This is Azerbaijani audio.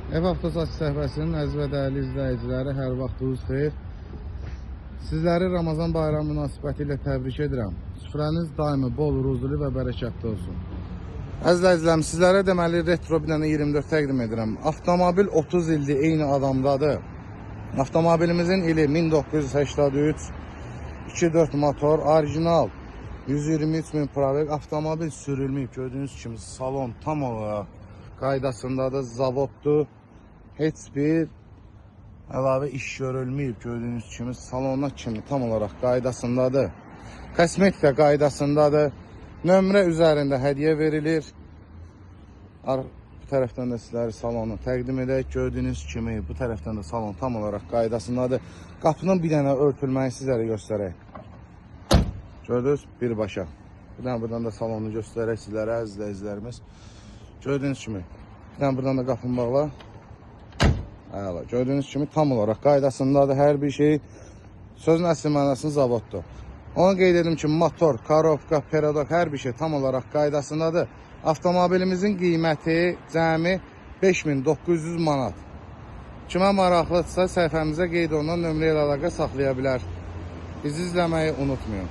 Ev Avtosat səhifəsinin əziz və dəyərli izləyiciləri, hər vaxtınız xeyir. Sizləri Ramazan bayramı münasibəti ilə təbrik edirəm. Süfrəniz daimi bol, ruzulu və bərəkətli olsun. Əziz izləyicilərim, sizlərə deməli retro bir dənə 24 təqdim edirəm. Avtomobil 30 ildir, eyni adamdadır. Avtomobilimizin ili 1983, 2.4 motor, orijinal 123 min probek. Avtomobil sürülməyib, gördüyünüz kimi salon tam olaraq qaydasındadır, zavoddur. Heç bir əlavə iş görülməyib, gördüyünüz kimi salona kimi tam olaraq qaydasındadır. Kosmetika qaydasındadır. Nömrə üzərində hədiyyə verilir. Bu tərəfdən də sizləri salonu təqdim edək. Gördüyünüz kimi bu tərəfdən də salon tam olaraq qaydasındadır. Qapının bir dənə örtülməyini sizlərə göstərək. Gördünüz, birbaşa. Buradan da salonu göstərək sizlərə, əziz izləyicilərimiz. Gördüyünüz kimi, buradan da qapını bağla. Əla, gördüyünüz kimi tam olaraq qaydasındadır hər bir şey. Sözün əsl mənasını zavoddur. Onu qeyd edim ki, motor, karovka, perodok hər bir şey tam olaraq qaydasındadır. Avtomobilimizin qiyməti cəmi 5900 manat. Kimə maraqlıdırsa səhifəmizə qeyd olunan nömrə ilə əlaqə saxlaya bilər. Bizi izləməyi unutmayın.